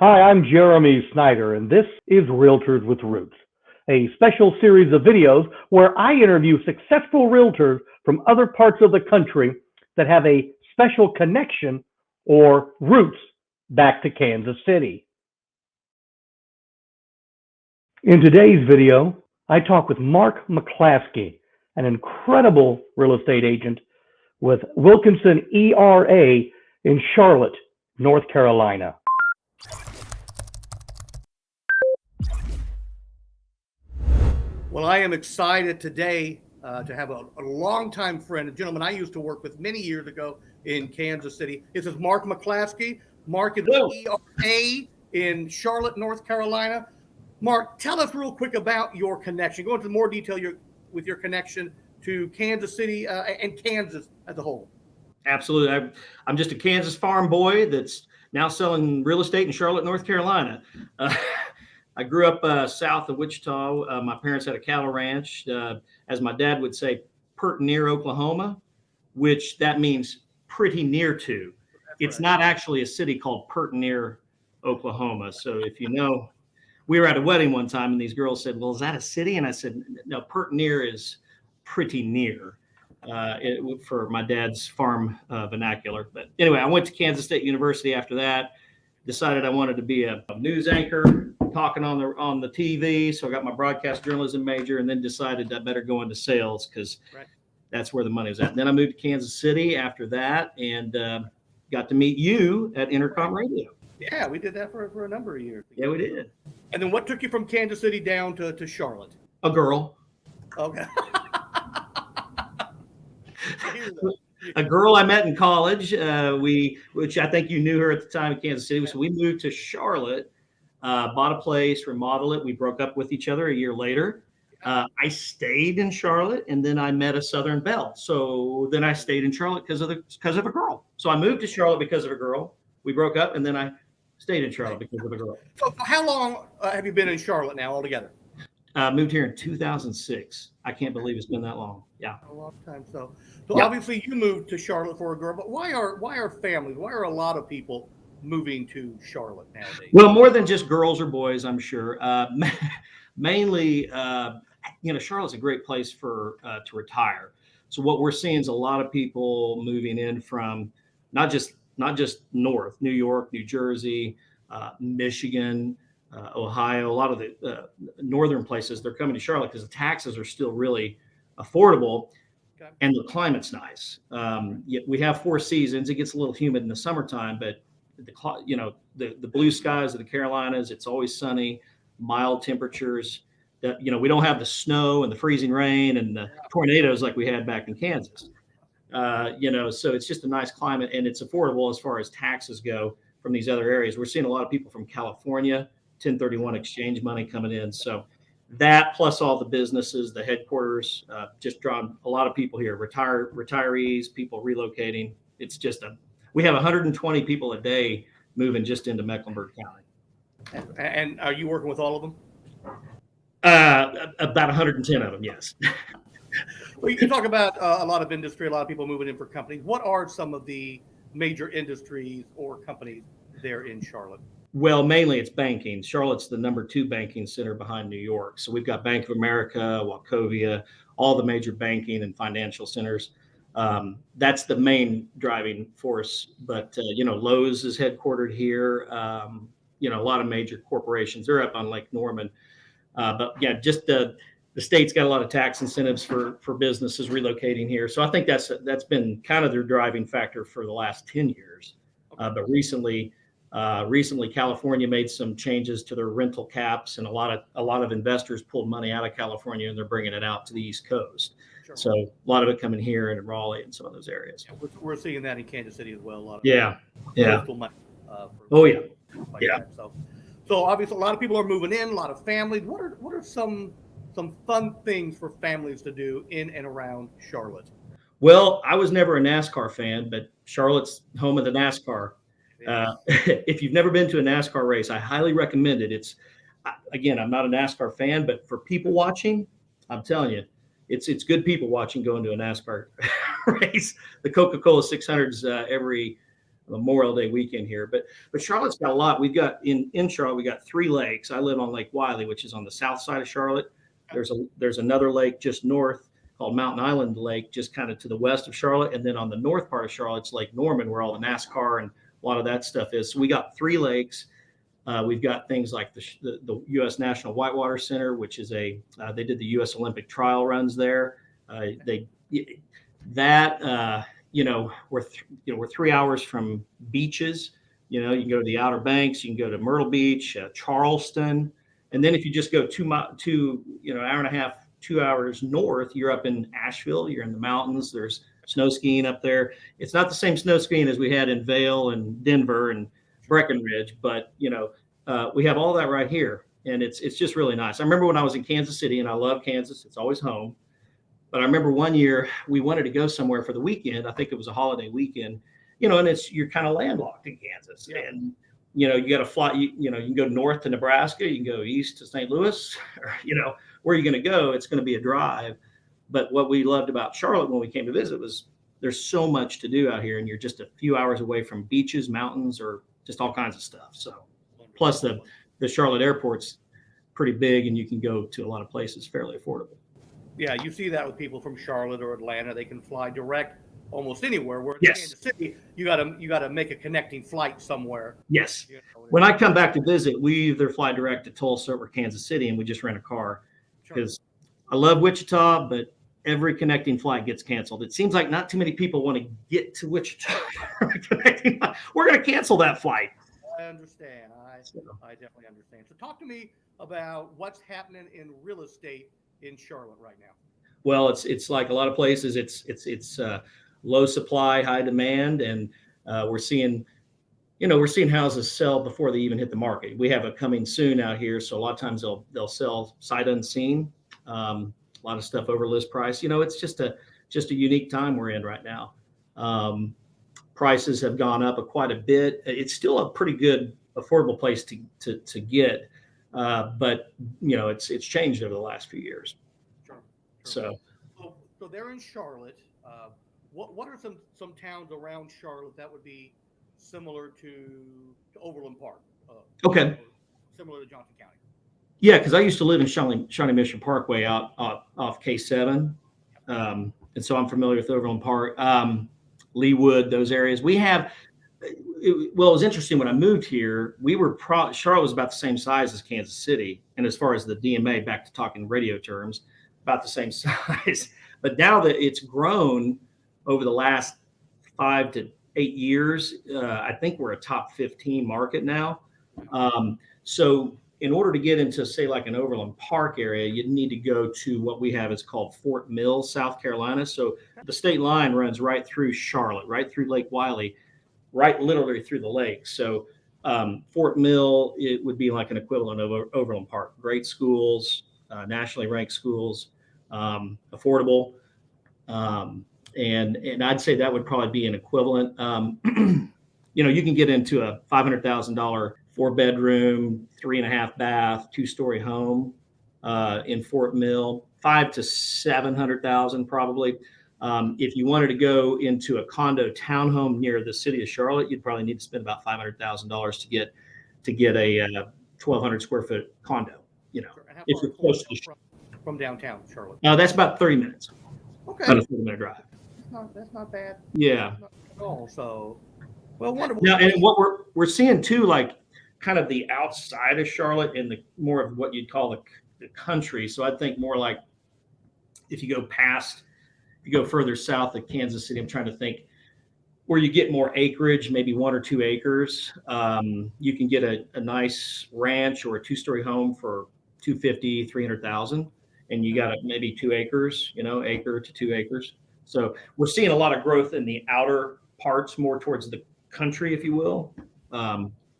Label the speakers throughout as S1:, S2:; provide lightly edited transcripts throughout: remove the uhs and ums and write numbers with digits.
S1: Hi, I'm Jeremy Snider, and this is Realtors with Roots, a special series of videos where I interview successful realtors from other parts of the country that have a special connection or roots back to Kansas City. In today's video, I talk with MarkMcClaskey, an incredible real estate agent with Wilkinson ERA in Charlotte, North Carolina.
S2: Well, I am excited today to have a longtime friend, a gentleman I used to work with many years ago in Kansas City. This is MarkMcClaskey. Mark is with ERA in Charlotte, North Carolina. Mark, tell us real quick about your connection. Go into more detail with your connection to Kansas City and Kansas as a whole.
S3: Absolutely. I'm just a Kansas farm boy that's now selling real estate in Charlotte, North Carolina. I grew up south of Wichita. My parents had a cattle ranch, as my dad would say, pert near Oklahoma, which that means pretty near to. It's not actually a city called Pert near Oklahoma. So if you know, we were at a wedding one time and these girls said, well, is that a city? And I said, no, Pert near is pretty near for my dad's farm vernacular. But anyway, I went to Kansas State University after that, decided I wanted to be a news anchor, talking on the TV. So I got my broadcast journalism major and then decided I better go into sales because that's where the money was at. And then I moved to Kansas City after that and got to meet you at Intercom Radio.
S2: Yeah, we did that for a number of years.
S3: Yeah, we did.
S2: And then what took you from Kansas City down to Charlotte?
S3: A girl.
S2: Okay.
S3: A girl I met in college, which I think you knew her at the time in Kansas City. So we moved to Charlotte, bought a place, remodeled it. We broke up with each other a year later. I stayed in Charlotte, and then I met a Southern belle. So then I stayed in Charlotte because of a girl. So I moved to Charlotte because of a girl. We broke up, and then I stayed in Charlotte because of a girl.
S2: So how long have you been in Charlotte now altogether?
S3: Moved here in 2006. I can't believe it's been that long. Yeah,
S2: a long time. So Obviously you moved to Charlotte for a girl, but why are families? Why are a lot of people moving to Charlotte nowadays?
S3: Well, more than just girls or boys, I'm sure. Mainly, Charlotte's a great place to retire. So what we're seeing is a lot of people moving in from not just north, New York, New Jersey, Michigan, Ohio, a lot of the northern places. They're coming to Charlotte because the taxes are still really affordable. Okay. And the climate's nice. We have 4 seasons. It gets a little humid in the summertime, but the blue skies of the Carolinas, it's always sunny, mild temperatures. We don't have the snow and the freezing rain and the tornadoes like we had back in Kansas. So it's just a nice climate and it's affordable as far as taxes go from these other areas. We're seeing a lot of people from California, 1031 exchange money coming in. So that plus all the businesses, the headquarters, just drawn a lot of people here, retirees, people relocating. It's just we have 120 people a day moving just into Mecklenburg County.
S2: And are you working with all of them?
S3: About 110 of them, yes.
S2: Well, you talk about a lot of industry, a lot of people moving in for companies. What are some of the major industries or companies there in Charlotte?
S3: Well, mainly it's banking. Charlotte's the number 2 banking center behind New York. So we've got Bank of America, Wachovia, all the major banking and financial centers. That's the main driving force. But, Lowe's is headquartered here. A lot of major corporations. They're up on Lake Norman. Just the state's got a lot of tax incentives for businesses relocating here. So I think that's been kind of their driving factor for the last 10 years. But recently, California made some changes to their rental caps, and a lot of investors pulled money out of California and they're bringing it out to the East Coast. Sure. So a lot of it coming here and in Raleigh and some of those areas.
S2: Yeah, we're seeing that in Kansas City as well. A lot of money. So obviously a lot of people are moving in, a lot of families. What are some fun things for families to do in and around Charlotte?
S3: Well, I was never a NASCAR fan, but Charlotte's home of the NASCAR. If you've never been to a NASCAR race, I highly recommend it. Again, I'm not a NASCAR fan, but for people watching, I'm telling you, it's good people watching going to a NASCAR race. The Coca-Cola 600s every Memorial Day weekend here. But Charlotte's got a lot. We've got in Charlotte, we got 3 lakes. I live on Lake Wiley, which is on the south side of Charlotte. There's another lake just north called Mountain Island Lake, just kind of to the west of Charlotte. And then on the north part of Charlotte, it's Lake Norman, where all the NASCAR and a lot of that stuff is. So we got 3 lakes. We've got things like the U.S. National Whitewater Center, which is they did the U.S. Olympic trial runs there. We're 3 hours from beaches. You can go to the Outer Banks, you can go to Myrtle Beach, Charleston, and then if you just go hour and a half, 2 hours north, you're up in Asheville. You're in the mountains. There's snow skiing up there. It's not the same snow skiing as we had in Vail and Denver and Breckenridge, but we have all that right here, and it's just really nice. I remember when I was in Kansas City, and I love Kansas. It's always home. But I remember one year we wanted to go somewhere for the weekend. I think it was a holiday weekend, and you're kind of landlocked in Kansas. Yeah. And, you got to fly, you can go north to Nebraska, you can go east to St. Louis, or, where you're going to go, it's going to be a drive. But what we loved about Charlotte when we came to visit was there's so much to do out here, and you're just a few hours away from beaches, mountains, or just all kinds of stuff. So plus the Charlotte airport's pretty big, and you can go to a lot of places fairly affordable.
S2: Yeah, you see that with people from Charlotte or Atlanta. They can fly direct almost anywhere. Where in Kansas City, you gotta make a connecting flight somewhere.
S3: Yes. When I come back to visit, we either fly direct to Tulsa or Kansas City, and we just rent a car because I love Wichita, but every connecting flight gets canceled. It seems like not too many people want to get to Wichita. We're going to cancel that flight.
S2: I understand. I definitely understand. So talk to me about what's happening in real estate in Charlotte right now.
S3: Well, it's like a lot of places. It's low supply, high demand, and we're seeing houses sell before they even hit the market. We have a coming soon out here, so a lot of times they'll sell sight unseen. A lot of stuff over list price. It's just a unique time we're in right now. Prices have gone up quite a bit. It's still a pretty good, affordable place to get. But it's changed over the last few years.
S2: Sure.
S3: So
S2: they're in Charlotte. What are some towns around Charlotte that would be similar to Overland Park?
S3: Okay.
S2: Similar to Johnson County.
S3: Yeah, because I used to live in Shawnee Mission Parkway out off K7, and so I'm familiar with Overland Park, Leawood, those areas. We have. It was interesting when I moved here. Charlotte was about the same size as Kansas City, and as far as the DMA, back to talking radio terms, about the same size. But now that it's grown over the last 5 to 8 years, I think we're a top 15 market now. So in order to get into, say, like an Overland Park area, you need to go to what we have is called Fort Mill, South Carolina. So the state line runs right through Charlotte, right through Lake Wiley, right literally through the lake. So Fort Mill, it would be like an equivalent of Overland Park. Great schools, nationally ranked schools, affordable. And I'd say that would probably be an equivalent. You can get into a $500,000 4-bedroom, 3.5 bath, 2-story home in Fort Mill, $500,000 to $700,000 probably. If you wanted to go into a condo townhome near the city of Charlotte, you'd probably need to spend about $500,000 to get a 1,200 square foot condo.
S2: If you're close to from downtown Charlotte.
S3: That's about 30 minutes.
S2: Okay,
S3: about a 30-minute drive.
S2: That's not bad.
S3: Yeah.
S2: Not at all. So, well, wonderful.
S3: Now, and what we're seeing too, like kind of the outside of Charlotte and the more of what you'd call the country. So I think more like if you go further south of Kansas City, I'm trying to think where you get more acreage, maybe 1 or 2 acres. You can get a nice ranch or a 2-story home for $250,000, $300,000, and you got maybe 2 acres, acre to 2 acres. So we're seeing a lot of growth in the outer parts, more towards the country, if you will,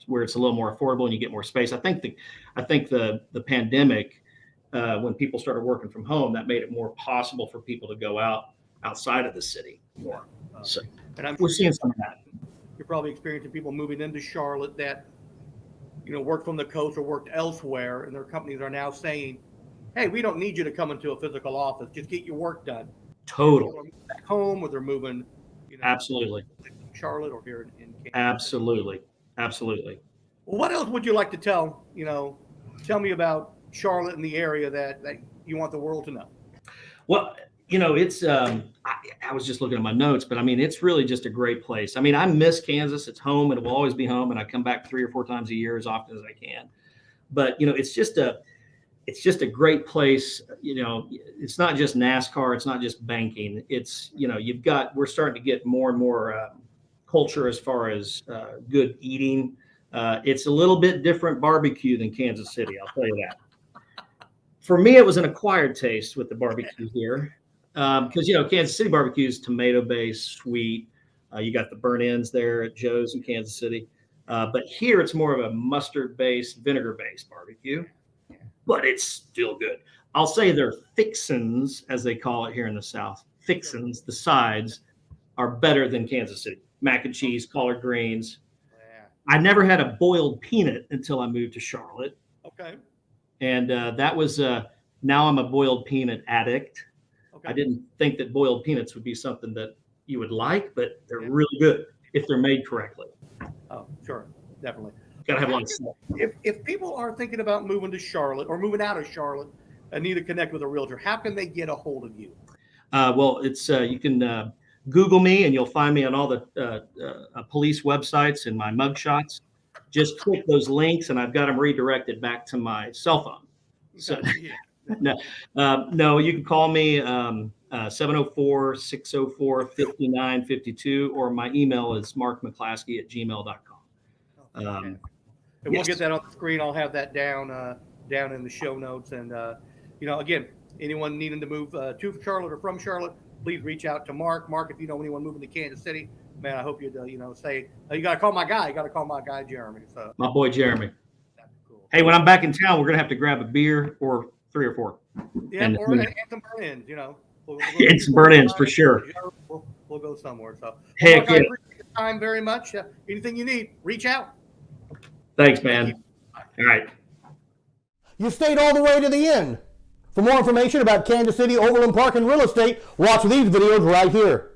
S3: where it's a little more affordable and you get more space. I think the pandemic, when people started working from home, that made it more possible for people to go outside of the city more. So
S2: and
S3: we're seeing some of that.
S2: You're probably experiencing people moving into Charlotte that, worked from the coast or worked elsewhere, and their companies are now saying, hey, we don't need you to come into a physical office. Just get your work done.
S3: Totally.
S2: Back home, or they're moving.
S3: Absolutely.
S2: Charlotte or here in Kansas?
S3: Absolutely. Absolutely.
S2: Well, what else would you like to tell me about Charlotte and the area that you want the world to know?
S3: Well, it's I was just looking at my notes, but I mean, it's really just a great place. I mean, I miss Kansas. It's home, and it will always be home. And I come back 3 or 4 times a year as often as I can. But it's just a great place. It's not just NASCAR. It's not just banking. It's we're starting to get more and more culture as far as good eating. It's a little bit different barbecue than Kansas City. I'll tell you that. For me, it was an acquired taste with the barbecue here, because Kansas City barbecue is tomato-based, sweet. You got the burnt ends there at Joe's in Kansas City, but here it's more of a mustard-based, vinegar-based barbecue, but it's still good. I'll say their fixins, as they call it here in the South, fixins, the sides, are better than Kansas City. Mac and cheese, collard greens. I never had a boiled peanut until I moved to Charlotte.
S2: Okay.
S3: And that was now I'm a boiled peanut addict. Okay. I didn't think that boiled peanuts would be something that you would like, but they're really good if they're made correctly.
S2: Oh, sure. Definitely.
S3: Got to have a lot of salt.
S2: If people are thinking about moving to Charlotte or moving out of Charlotte and need to connect with a realtor, how can they get a hold of you?
S3: Well, it's you can Google me and you'll find me on all the police websites and my mugshots. Just click those links and I've got them redirected back to my cell phone. So no, you can call me 704-604-5952 or my email is MarkMcClaskey@gmail.com.
S2: And we'll get that on the screen. I'll have that down in the show notes. And again, anyone needing to move to Charlotte or from Charlotte, please reach out to Mark. Mark, if you know anyone moving to Kansas City, man, I hope you say you got to call my guy. You got to call my guy Jeremy. So
S3: my boy Jeremy.
S2: That's cool.
S3: Hey, when I'm back in town, we're gonna have to grab a beer or 3 or 4.
S2: Yeah, and some burn ends.
S3: And some burn ends for sure.
S2: We'll go somewhere. So
S3: heck
S2: Mark, I appreciate your time very much. Anything you need, reach out.
S3: Thanks, man. All right.
S4: You stayed all the way to the end. For more information about Kansas City, Overland Park, and real estate, watch these videos right here.